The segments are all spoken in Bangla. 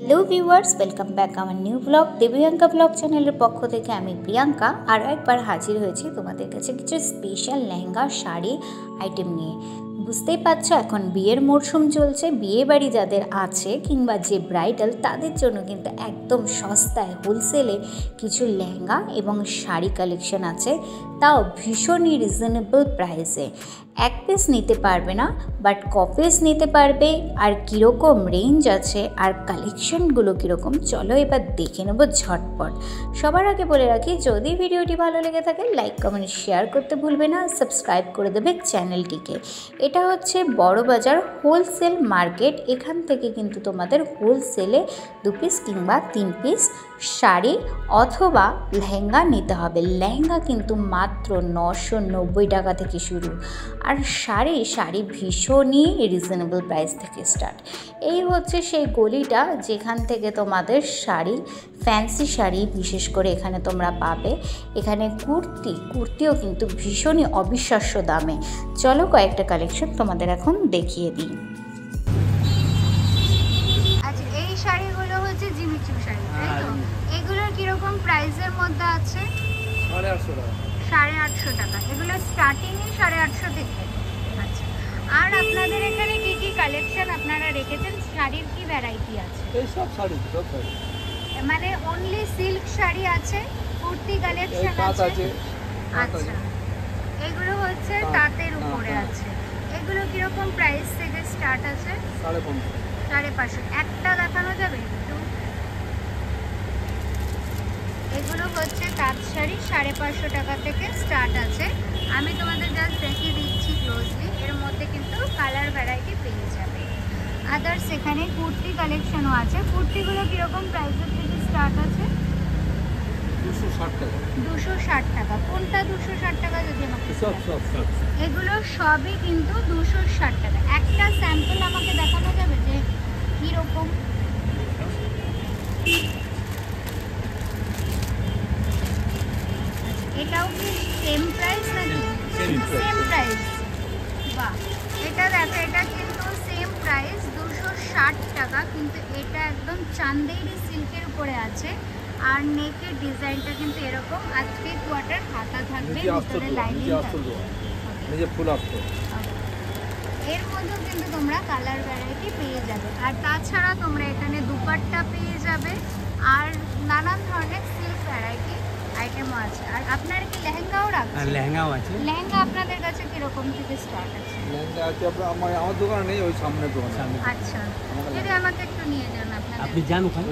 হ্যালো ভিউয়ার্স, ওয়েলকাম ব্যাক আমার নিউ ব্লগ দেবীয়াঙ্কা ব্লগ চ্যানেলের পক্ষ থেকে আমি প্রিয়াঙ্কা আরও একবার হাজির হয়েছি তোমাদের কাছে কিছু স্পেশাল লেহেঙ্গা শাড়ি আইটেম নিয়ে। বুঝতেই পারছো এখন বিয়ের মরশুম চলছে, বিয়ে বাড়ি যাদের আছে কিংবা যে ব্রাইডাল তাদের জন্য কিন্তু একদম সস্তায় হোলসেলে কিছু লেহেঙ্গা এবং শাড়ি কালেকশন আছে, তাও ভীষণই রিজনেবল প্রাইসে। এক পিস নিতে পারবে না, বাট ক পিস নিতে পারবে, আর কীরকম রেঞ্জ আছে আর কালেকশনগুলো কীরকম চলো এবার দেখে নেবো ঝটপট। সবার আগে বলে রাখি, যদি ভিডিওটি ভালো লেগে থাকে লাইক কমেন্ট শেয়ার করতে ভুলবে না, সাবস্ক্রাইব করে দেবে চ্যানেলটিকে। এটা হচ্ছে বড়বাজার হোলসেল মার্কেট, এখান থেকে কিন্তু তোমাদের হোলসেলে 2 পিস কিংবা 3 পিস শাড়ি অথবা লেহেঙ্গা নিতে হবে। লেহেঙ্গা কিন্তু মাত্র 990 টাকা থেকে শুরু, আর শাড়ি ভীষণই রিজনেবল প্রাইস থেকে স্টার্ট। এই হচ্ছে সেই গলিটা যেখান থেকে তোমাদের শাড়ি, ফ্যান্সি শাড়ি বিশেষ করে এখানে তোমরা পাবে। এখানে কুর্তিও কিন্তু ভীষণই অবিশ্বাস্য দামে। চলো কয়েকটা কালেকশন তোমাদের এখন দেখিয়ে দিই। আচ্ছা, এই শাড়িগুলো হচ্ছে জিমিচু শাড়ি, তাই তো? এগুলোর কিরকম প্রাইসের মধ্যে আছে? 850 টাকা। এগুলো স্টার্টিংই 850 থেকে। আচ্ছা, আর আপনাদের এখানে কি কি কালেকশন আপনারা রেখেছেন? শাড়ির কি ভ্যারাইটি আছে? এই সব শাড়ি মানে অনলি সিল্ক শাড়ি আছে, কুর্তি কালেকশন আছে। আচ্ছা, এগুলো হচ্ছে তাঁতের উপরে আছে। এগুলো কিরকম প্রাইস থেকে স্টার্ট আছে? 550। একটা দেখানো যাবে একটু? এগুলো হচ্ছে তাঁত শাড়ি, 550 টাকা থেকে স্টার্ট আছে। আমি তোমাদের জাস্ট দেখিয়ে দিচ্ছি ক্লোজলি। এর মধ্যে কিন্তু কালার ভ্যারাইটি পেয়ে যাবে। আদার্স এখানে কুর্তি কালেকশনও আছে। কুর্তিগুলো কীরকম প্রাইসের থেকে স্টার্ট আছে? 260 টাকা। কোনটা 260 টাকা যদি আমাকে? এগুলো সবই কিন্তু 260 টাকা। একটা স্যাম্পল আমাকে দেখানো যাবে যে কীরকম? এটাও কি সেম প্রাইস নাকি? Same price. বাহ, এটা দেখো, এটা কিন্তু সেম প্রাইস 260 টাকা, কিন্তু এটা একদম চান্দেরি সিল্কের উপরে আছে। আর নেকের ডিজাইনটা কিন্তু এরকম, আর 3 কোয়ার্টার হাতা থাকবে, ভিতরে লাইনিং থাকবে। এর মধ্যেও কিন্তু তোমরা কালার ভ্যারাইটি পেয়ে যাবে। আর তাছাড়া তোমরা এখানে দুপাট্টা পেয়ে যাবে, আর নানান ধরনের সিল্ক ভ্যারাইটি আইটেমও আছে। আর আপনারা কি লেহেঙ্গাও রাখছেন? লেহেঙ্গাও আছে। লেহেঙ্গা আপনাদের কাছে কিরকম থেকে স্টার্ট আছে? লেহেঙ্গা আছে আমার দোকানে নেই, ওই সামনের দোকানে। আচ্ছা, যদি আমাকে একটু নিয়ে যান আপনাদের। আপনি যান ওখানে।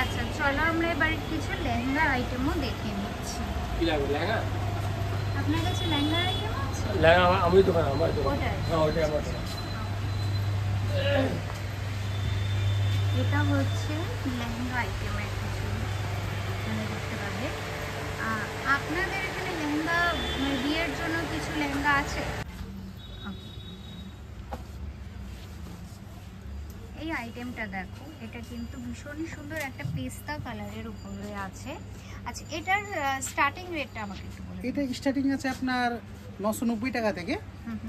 আচ্ছা, চলো আমরা এবার কিছু লেহেঙ্গার আইটেমও দেখে নিচ্ছি। কি লাগবে? লেহেঙ্গা আপনার কাছে লেহেঙ্গার আইটেম আছে? লেহেঙ্গা আমার দোকানে। হ্যাঁ, ওটাই আমার দোকান। এটা হচ্ছে লেহেঙ্গা আইটেমের কিছু এখানে দেখতে পাবে। আপনাদের এখানে লেহেঙ্গা, বিয়ের জন্য কিছু লেহেঙ্গা আছে? এই আইটেমটা দেখো, এটা কিন্তু ভীষণই সুন্দর, একটা পেস্তা কালারের উপরে আছে। আচ্ছা, এটার স্টার্টিং রেটটা আমাকে একটু বলুন। এটা স্টার্টিং আছে আপনার 990 টাকা থেকে।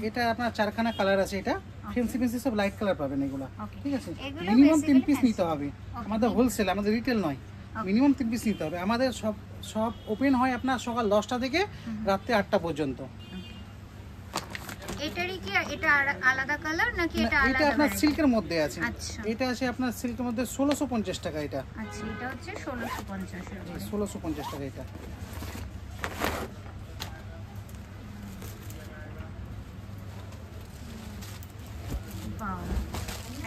এটা আপনার 4খানা কালার আছে। এটা ফেন্সি সব লাইট কালার পাবেন এগুলো, ঠিক আছে? মিনিমাম 3 পিস নিতে হবে। আমাদের হোলসেল, আমাদের রিটেল নয়। মিনিমাম 3 পিস নিতে হবে। আমাদের সব ওপেন হয় আপনার সকাল 10টা থেকে রাত্রে 8টা পর্যন্ত। এটারই কি এটা আলাদা কালার নাকি এটা আলাদা? এটা আপনার সিল্কের মধ্যে আছে। আচ্ছা, এটা আছে আপনার সিল্কের মধ্যে 1650 টাকা এটা। আচ্ছা, এটা হচ্ছে 1650 এর। 1650 টাকা এটা।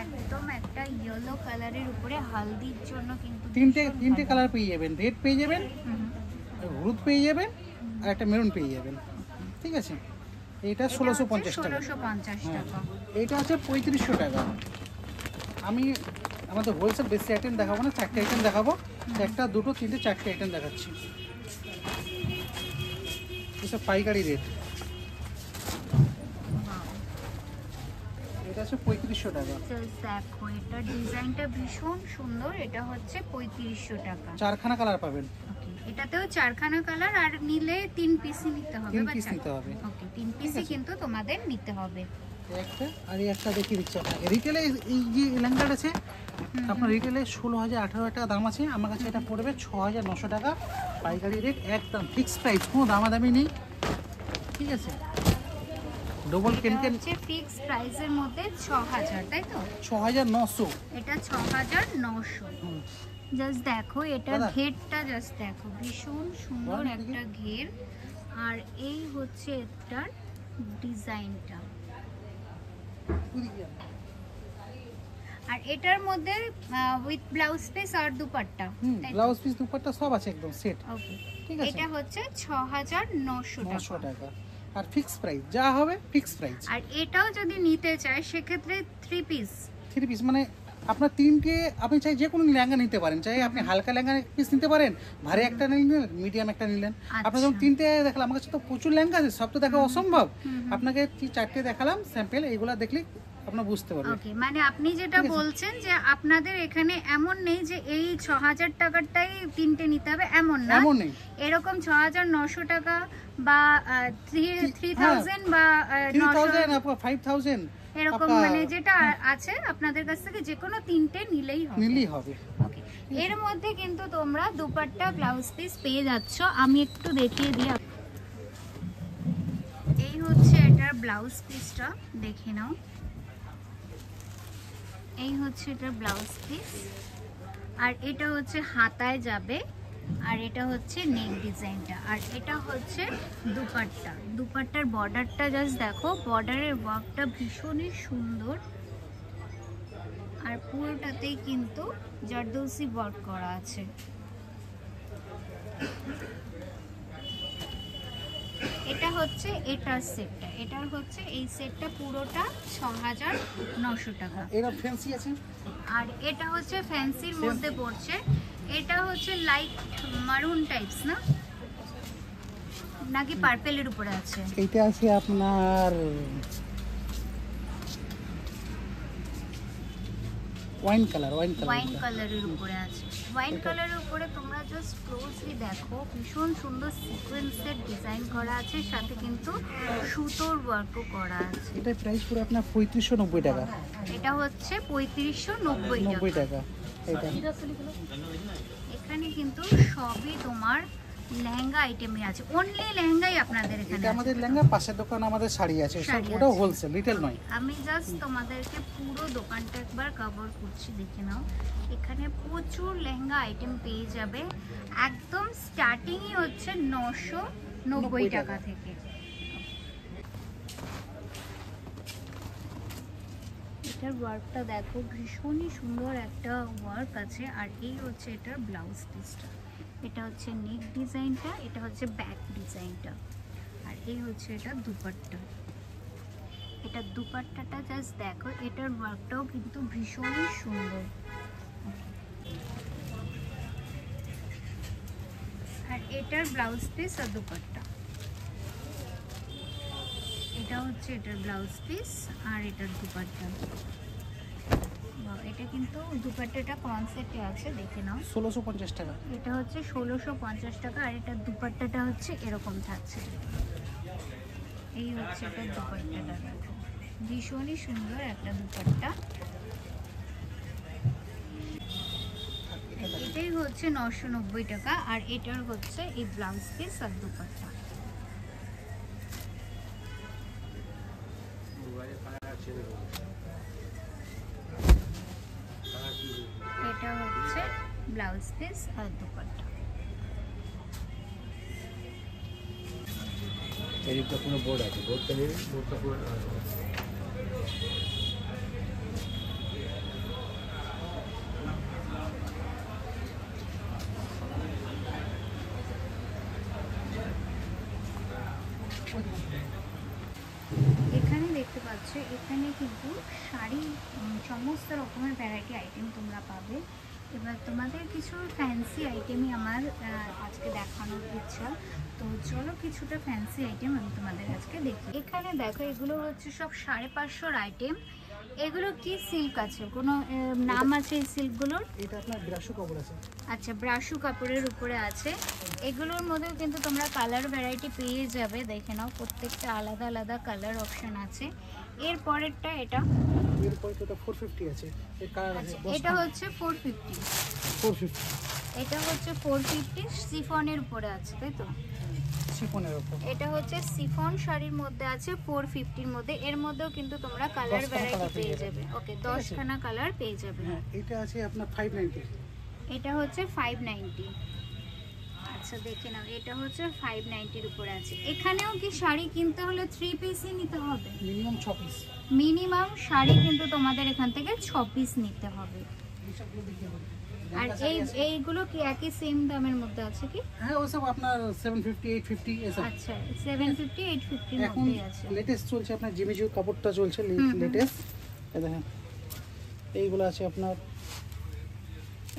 একদম একটা ইয়েলো কালারের উপরে হালদির জন্য কিন্তু তিনটে কালার পেয়ে যাবেন। রেড পেয়ে যাবেন, হলুদ পেয়ে যাবেন, আর একটা মেরুন পেয়ে যাবেন, ঠিক আছে? এটা 1650 টাকা। 1650 টাকা। এটা আছে 3500 টাকা। আমি আমাদের হোলসেল বেশি আইটেম দেখাবো না, 4টে আইটেম দেখাবো। 1টা 2টো 3টে 4টে আইটেম দেখাচ্ছি। এসব পাইকারি রেট। এটা আছে 3500 টাকা। দেখো, এটা ডিজাইনটা ভীষণ সুন্দর। এটা হচ্ছে 3500 টাকা। 4খানা কালার পাবেন। এটাতেও 4খানা কালার, আর নিলে 3 পিসই নিতে হবে। 3 পিস নিতে হবে। ওকে, 3 পিসই কিন্তু তোমাদের নিতে হবে। একটা আর এই একটা দেখিয়ে দিচ্ছি আপনাকে। রিটেলে এই যে লেহেঙ্গাটা আছে আপনার রিটেলে 16,000-18,000 টাকা দাম আছে, আমার কাছে এটা পড়বে 6,900 টাকা পাইকারি রেট, একদম ফিক্সড প্রাইস, কোনো দামাদামি নেই, ঠিক আছে। ডবল কেনকেন হচ্ছে ফিক্স প্রাইসের মধ্যে 6,000, তাই তো? 6,900। এটা 6,900। জাস্ট দেখো এটার দাদা। ঘেরটা, জাস্ট দেখো ভীষণ সুন্দর একটা ঘের। আর এই হচ্ছে এটার ডিজাইনটা। আর এটার মধ্যে উইথ ব্লাউজ পিস আর দুপাট্টা, ব্লাউজ পিস দুপাট্টা সব আছে একদম সেট, ওকে। ঠিক আছে। এটা হচ্ছে 6,900 900 টাকা। টাকা আর ফিক্সড প্রাইস, যা হবে ফিক্সড প্রাইস। আর এটাও যদি নিতে চায় সেক্ষেত্রে 3 পিস, 3 পিস মানে আপনার 3টে, আপনি চাই যে কোনো লেহেঙ্গা নিতে পারেন, চাই আপনি হালকা লেহেঙ্গা পিস নিতে পারেন, ভারী একটা নিলেন, মিডিয়াম একটা নিলেন। আপনার যখন 3টে দেখালাম, আমার কাছে তো প্রচুর লেহেঙ্গা আছে, সব তো দেখা অসম্ভব, আপনাকে 4টে দেখালাম স্যাম্পল, এইগুলা দেখলে আপনার বুঝতে পারবেন। ওকে, মানে আপনি যেটা বলছেন যে আপনাদের এখানে এমন নেই যে এই 6,000 টাকারটাই 3টে নিতে হবে, এমন না। এমন নেই, এরকম 6,900 টাকা বা 3,000 বা 3,000 আপনার 5,000 এরকম, মানে যেটা আছে আপনাদের কাছ থেকে যে কোনো 3টে নিলেই হবে, নিলেই হবে। ওকে। এর মধ্যে কিন্তু তোমরা দুপাট্টা ব্লাউজ পিস পেয়ে যাচ্ছ। আমি একটু দেখিয়ে দিই। এই হচ্ছে এটার ব্লাউজ পিসটা, দেখে নাও। এই হচ্ছে এটার ব্লাউজ পিস, আর এটা হচ্ছে হাতায় যাবে, আর এটা হচ্ছে নেক ডিজাইনটা, আর এটা হচ্ছে দুপাট্টা। দুপাট্টার বর্ডারটা জাস্ট দেখো, বর্ডারের ওয়ার্কটা ভীষণই সুন্দর, আর পুরোটাতেই কিন্তু জারদৌসি ওয়ার্ক করা আছে। এটা হচ্ছে এটার সেটটা, এটার হচ্ছে এই সেটটা পুরোটা 6,900 টাকা। এটা ফ্যান্সি আছে, আর এটা হচ্ছে ফ্যান্সির মধ্যে পড়ছে। এটা হচ্ছে লাইট মারুন টাইপস না, নাকি পার্পেলের উপরে আছে? এইটা আছে আপনার ওয়াইন কালারের উপরে আছে। ওয়াইন কালারের উপরে তোমরা জাস্ট ক্লোজলি দেখো, ভীষণ সুন্দর সিকোয়েন্সের ডিজাইন করা আছে, সাথে কিন্তু সুতোর ওয়ার্কও করা আছে। এটা প্রাইস পুরো আপনার 3,590 টাকা। এটা হচ্ছে 3,590 টাকা। এটা এখানে কিন্তু সবই তোমার লেহেঙ্গা আইটেমই আছে, অনলি লেহেঙ্গাই আপনাদের এখানে এটা আছে। আমাদের লেহেঙ্গা, পাশের দোকান আমাদের শাড়ি আছে, সব শাড়ি ওটাও আছে। হোলসেল, রিটেল নয়। আমি জাস্ট তোমাদেরকে পুরো দোকানটা একবার কভার করছি, দেখে নাও। এখানে প্রচুর লেহেঙ্গা আইটেম পেয়ে যাবে, একদম স্টার্টিংই হচ্ছে 990 টাকা থেকে। এটার ওয়ার্কটা দেখো, ভীষণই সুন্দর একটা ওয়ার্ক আছে। আর এই হচ্ছে এটার ব্লাউজ পিসটা, এটা হচ্ছে নেক ডিজাইনটা, এটা হচ্ছে ব্যাক ডিজাইনটা, আর এই হচ্ছে এটা দুপাট্টা। এটা দুপাট্টাটা জাস্ট দেখো, এটার ওয়ার্কটাও কিন্তু ভীষণই সুন্দর। আর এটার ব্লাউজ পিস আর দুপাট্টা, এটা হচ্ছে এটার ব্লাউজ পিস আর এটার দুপাট্টা। এটা কিন্তু দুপাট্টাটা কনসেপ্টে আছে, দেখে নাও। 1650 টাকা। এটা হচ্ছে 1650 টাকা, আর এটার দুপাট্টাটা হচ্ছে এরকম থাকছে। এই হচ্ছে এটার দুপাট্টাটা, দেখো ভীষণই সুন্দর একটা দুপাট্টা। এটাই হচ্ছে 990 টাকা, আর এটার হচ্ছে এই ব্লাউজ পিস আর দুপাট্টা। এটা হচ্ছে ব্লাউজ পিস আর দুপাট্টা। এদিকটা কোনো বোর্ড আছে, বোর্ডটা নেই, বোর্ডটা পুরো এখানে দেখতে পাচ্ছ, এখানে কিন্তু শাড়ি সমস্ত রকমের ভ্যারাইটি আইটেম তোমরা পাবে। এবার তোমাদের কিছু ফ্যান্সি আইটেমই আমার আজকে দেখানোর ইচ্ছা, তো চলো কিছুটা ফ্যান্সি আইটেম আমি তোমাদের আজকে দেখি। এখানে দেখো, এগুলো হচ্ছে সব 550 আইটেম। এগুলো কি সিল্ক আছে, কোনো নাম আছে এই সিল্কগুলোর? এটা আপনার ব্রাশু কাপড় আছে। আচ্ছা, ব্রাশু কাপড়ের উপরে আছে। এগুলোর মধ্যেও কিন্তু তোমরা কালার ভ্যারাইটি পেয়ে যাবে, দেখে নাও প্রত্যেকটা আলাদা আলাদা কালার অপশন আছে। এর পরেরটা এটা এরপরে তো এটা 450 আছে, এর কালার আছে। এটা হচ্ছে 450, 450 এটা হচ্ছে 450 সিফনের উপরে আছে, তাই তো? শিফনের উপর। এটা হচ্ছে সিফন শাড়ির মধ্যে আছে 450 এর মধ্যে। এর মধ্যেও কিন্তু তোমরা কালার ভ্যারাইটি পেয়ে যাবে। ওকে, 10খানা কালার পেয়ে যাবে। হ্যাঁ, এটা আছে আপনার 590। এটা হচ্ছে 590। আচ্ছা দেখে নাও, এটা হচ্ছে 590 এর উপরে আছে। এখানেও কি শাড়ি কিনতে হলে 3 পিসই নিতে হবে? Minimum 6 piece. মিনিমাম শাড়ি কিন্তু তোমাদের এখান থেকে 6 পিস নিতে হবে। এইসবগুলো দেখিয়ে দেবো। আর এইগুলো কি একই সেম দামের মধ্যে আছে কি? হ্যাঁ, ওসব আপনার 750 850 এসব। আচ্ছা, 750 850 এর এখন মধ্যে আছে। লেটেস্ট চলছে আপনার জিমিচুর কাপড়টা চলছে লেটেস্ট। এই দেখেন, এইগুলো আছে আপনার,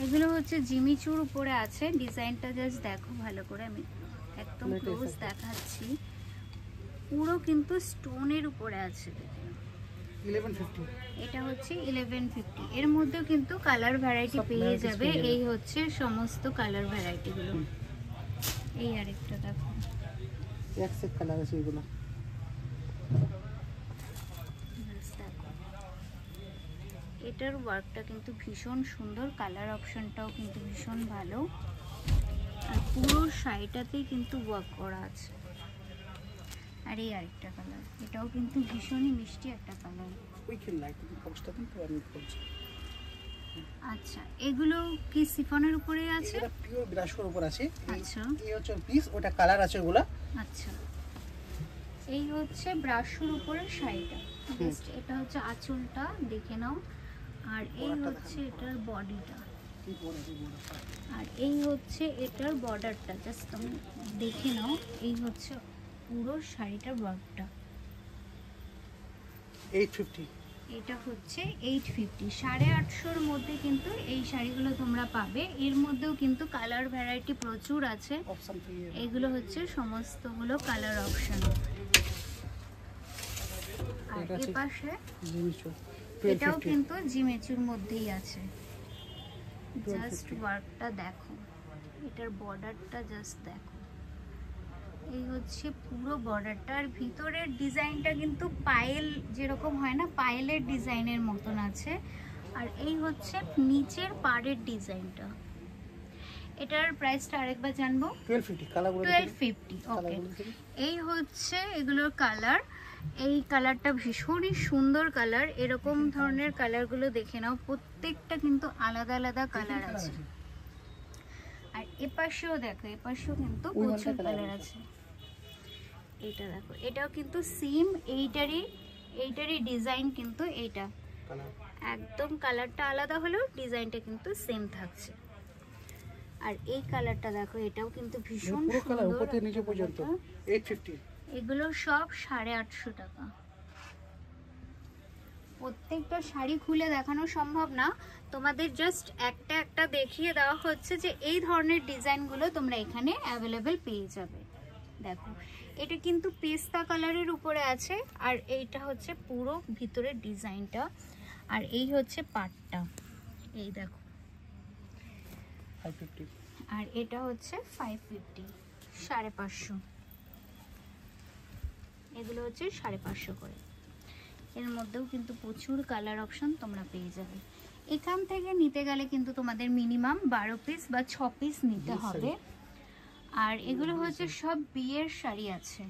এগুলো হচ্ছে জিমিচুর উপরে আছে। ডিজাইনটা জাস্ট দেখো ভালো করে, আমি একদম ক্লোজ দেখাচ্ছি। পুরো কিন্তু স্টোনের উপরে আছে। 1150। এটা হচ্ছে 1150। এর মধ্যেও কিন্তু কালার ভ্যারাইটি পেয়ে যাবে। এই হচ্ছে সমস্ত কালার ভ্যারাইটি গুলো। এই আরেকটা দেখো, এক সেট কালার আছে এগুলো। এটার ওয়ার্কটা কিন্তু ভীষণ সুন্দর, কালার অপশনটাও কিন্তু ভীষণ ভালো। আর পুরো শাড়িটাতেই কিন্তু ওয়ার্ক করা আছে। আর এই আরেকটা কালার, এটাও কিন্তু ভীষণই মিষ্টি একটা কালার। উইকেন্ড লাইট কাপড়টা কিন্তু আমি বলছি। আচ্ছা, এগুলো কি সিফনের উপরে আছে? এটা পিওর ব্রাশোর উপর আছে। আচ্ছা, এই হচ্ছে পিস, ওটা কালার আছে ওগুলা। আচ্ছা, এই হচ্ছে ব্রাশোর উপরে শাড়িটা। জাস্ট এটা হচ্ছে আঁচলটা দেখে নাও। আর এই হচ্ছে এটার বডিটা, আর এই হচ্ছে এটার বর্ডারটা। জাস্ট তুমি দেখে নাও। এই হচ্ছে পুরো শাড়িটার ওয়ার্কটা। 850। এটা হচ্ছে 850, 850-এর মধ্যে কিন্তু এই শাড়িগুলো তোমরা পাবে। এর মধ্যেও কিন্তু কালার ভ্যারাইটি প্রচুর আছে। Option free. এগুলো হচ্ছে সমস্তগুলো কালার অপশন। আর এই পাশে জিমিচুর, এটাও কিন্তু জিমেচুর মধ্যেই আছে। জাস্ট ওয়ার্কটা দেখো, এটার বর্ডারটা জাস্ট দেখো। এই হচ্ছে পুরো বর্ডারটা। আর ভিতরের ডিজাইনটা কিন্তু পায়েল যেরকম হয় না, পায়েলের ডিজাইনের মতন আছে। আর এই হচ্ছে নিচের পাড়ের ডিজাইনটা। এটার প্রাইসটা আরেকবার জানবো। 1250 কালারগুলো। 1250। ওকে, এই হচ্ছে এগুলোর কালার। এই কালারটা ভীষণই সুন্দর কালার। এরকম ধরনের কালারগুলো দেখে নাও, প্রত্যেকটা কিন্তু আলাদা আলাদা কালার আছে। আর এপাশেও দেখো, এপাশেও কিন্তু প্রচুর কালার আছে। এটা দেখো, এটাও কিন্তু সেম এইটারই ডিজাইন কিন্তু এইটা একদম কালারটা আলাদা হলেও ডিজাইনটা কিন্তু সেম থাকছে। আর এই কালারটা দেখো, এটাও কিন্তু ভীষণ কালার সুন্দর। উপর থেকে নিচে পর্যন্ত 850। এগুলো সব 850 টাকা। প্রত্যেকটা শাড়ি খুলে দেখানো সম্ভব না, তোমাদের জাস্ট একটা একটা দেখিয়ে দেওয়া হচ্ছে যে এই ধরনের ডিজাইনগুলো তোমরা এখানে অ্যাভেলেবেল পেয়ে যাবে। দেখো, এটা কিন্তু পেস্তা কালারের উপরে আছে। আর এইটা হচ্ছে পুরো ভিতরের ডিজাইনটা। আর এই হচ্ছে পাটটা, এই দেখো। 550। আর এটা হচ্ছে 550, 550। এগুলো হচ্ছে 550 করে। এর মধ্যেও কিন্তু প্রচুর কালার অপশন তোমরা পেয়ে যাবে। এখান থেকে নিতে গেলে কিন্তু তোমাদের মিনিমাম 12 পিস বা 6 পিস নিতে হবে। আর এগুলো হচ্ছে সব বিয়ের শাড়ি আছে।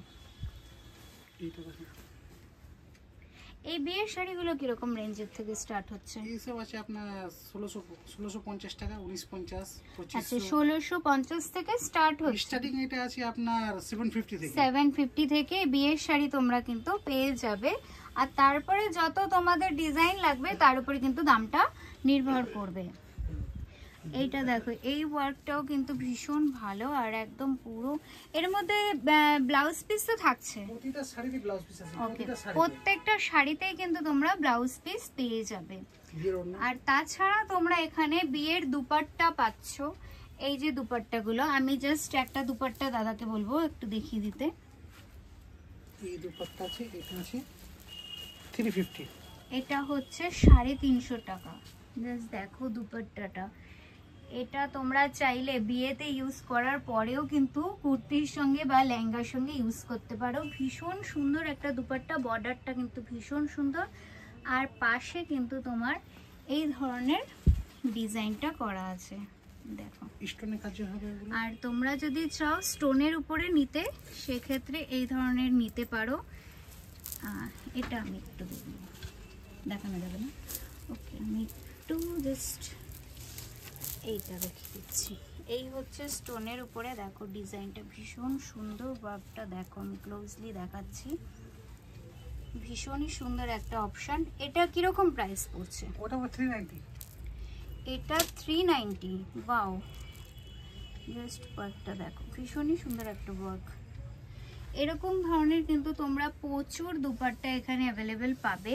এই বিয়ের শাড়িগুলো কিরকম রেঞ্জের থেকে স্টার্ট হচ্ছে? এইসব আছে আপনার 1650 টাকা, 1950, 2500। আচ্ছা, 1650 থেকে স্টার্ট হচ্ছে। স্টার্টিং এটা আছে আপনার 750 থেকে। 750 থেকে বিয়ের শাড়ি তোমরা কিন্তু পেয়ে যাবে। আর তারপরে যত তোমাদের ডিজাইন লাগবে তার উপরে কিন্তু দামটা নির্ভর করবে। এইটা দেখো, এই ওয়ার্কটাও কিন্তু ভীষণ ভালো। আর একদম পুরো এর মধ্যে ব্লাউজ পিস তো থাকছে। প্রতিটা শাড়িতে ব্লাউজ পিস আছে। ওকে, প্রত্যেকটা শাড়িতেই কিন্তু তোমরা ব্লাউজ পিস পেয়ে যাবে। আর তাছাড়া তোমরা এখানে বিয়ের দুপাট্টা পাচ্ছ। এই যে দুপাট্টাগুলো, আমি জাস্ট একটা দুপাট্টা দাদাকে বলবো একটু দেখিয়ে দিতে। এই দুপাট্টা আছে, এটা আছে 350। এটা হচ্ছে 350 টাকা। জাস্ট দেখো দুপাট্টাটা। এটা তোমরা চাইলে বিয়েতে ইউজ করার পরেও কিন্তু কুর্তির সঙ্গে বা লেহেঙ্গার সঙ্গে ইউজ করতে পারো। ভীষণ সুন্দর একটা দুপাট্টা, বর্ডারটা কিন্তু ভীষণ সুন্দর। আর পাশে কিন্তু তোমার এই ধরনের ডিজাইনটা করা আছে, দেখো স্টোনের কাজ হবে এগুলো। আর তোমরা যদি চাও স্টোনের উপরে নিতে সেক্ষেত্রে এই ধরনের নিতে পারো। এটা আমি একটু দেখানো যাবে না, ওকে আমি একটু জাস্ট এইটা দেখিয়ে দিচ্ছি। এই হচ্ছে স্টোনের উপরে, দেখো ডিজাইনটা ভীষণ সুন্দর, ওয়ার্কটা দেখো, আমি ক্লোজলি দেখাচ্ছি, ভীষণই সুন্দর একটা অপশন। এটা কিরকম প্রাইস পড়ছে? ওটা 390। এটা 390। ওয়াও, জাস্ট ওয়ার্কটা দেখো, ভীষণই সুন্দর একটা ওয়ার্ক। এরকম ধরনের কিন্তু তোমরা প্রচুর দুপাট্টা এখানে অ্যাভেলেবেল পাবে।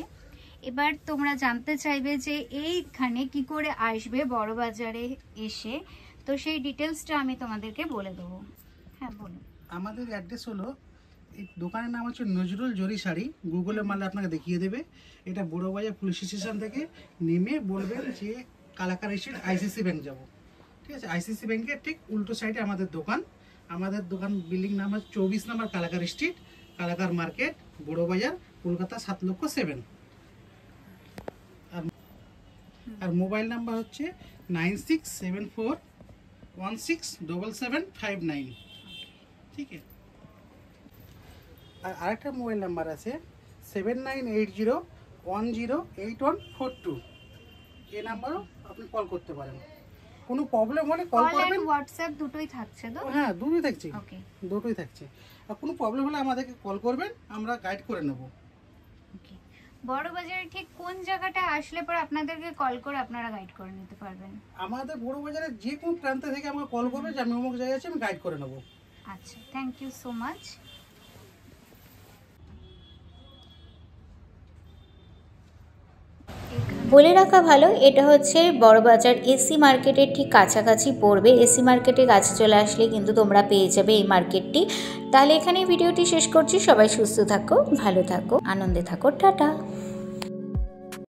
এবার তোমরা জানতে চাইবে যে এইখানে কি করে আসবে বড় বাজারে এসে, তো সেই ডিটেলসটা আমি তোমাদেরকে বলে দেবো। হ্যাঁ বলুন। আমাদের অ্যাড্রেস হলো, এই দোকানের নাম হচ্ছে নজরুল জরি শাড়ি, গুগলে মারলে আপনাকে দেখিয়ে দেবে। এটা বড়বাজার পুলিশ স্টেশন থেকে নেমে বলবেন যে কালাকার স্ট্রিট আইসিসি ব্যাংক যাব, ঠিক আছে? আইসিসি ব্যাংকের ঠিক উল্টো সাইডে আমাদের দোকান। আমাদের দোকান বিল্ডিং নাম হচ্ছে 24 নম্বর কালাকার স্ট্রিট, কালাকার মার্কেট, বড়বাজার, কলকাতা 7,07,000। আর মোবাইল নাম্বার হচ্ছে 9674167759, ঠিক আছে? আর আরেকটা মোবাইল নাম্বার আছে 7980108142, এই নাম্বারও আপনি কল করতে পারেন। কোনো প্রবলেম হলে কল করবেন। হোয়াটসঅ্যাপ দুটোই থাকছে তো? হ্যাঁ দুটোই থাকছে, ওকে দুটোই থাকছে। আর কোনো প্রবলেম হলে আমাদেরকে কল করবেন, আমরা গাইড করে নেব। ওকে, বড় বাজারে ঠিক কোন জায়গাটা আসলে পরে আপনাদেরকে কল করে আপনারা গাইড করে নিতে পারবেন? আমাদের বড় বাজারে যে কোনো প্রান্ত থেকে আমাকে কল করবে যে আমি অমুক জায়গায় আছি, আমি গাইড করে নেব। আচ্ছা, থ্যাংক ইউ সো মাচ। বলে রাখা ভালো, এটা হচ্ছে বড়বাজার এসি মার্কেটের ঠিক কাছাকাছি পড়বে। এসি মার্কেটের কাছে চলে আসলে কিন্তু তোমরা পেয়ে যাবে এই মার্কেটটি। তাহলে এখানে ভিডিওটি শেষ করছি। সবাই সুস্থ থাকো, ভালো থাকো, আনন্দে থাকো, টাটা।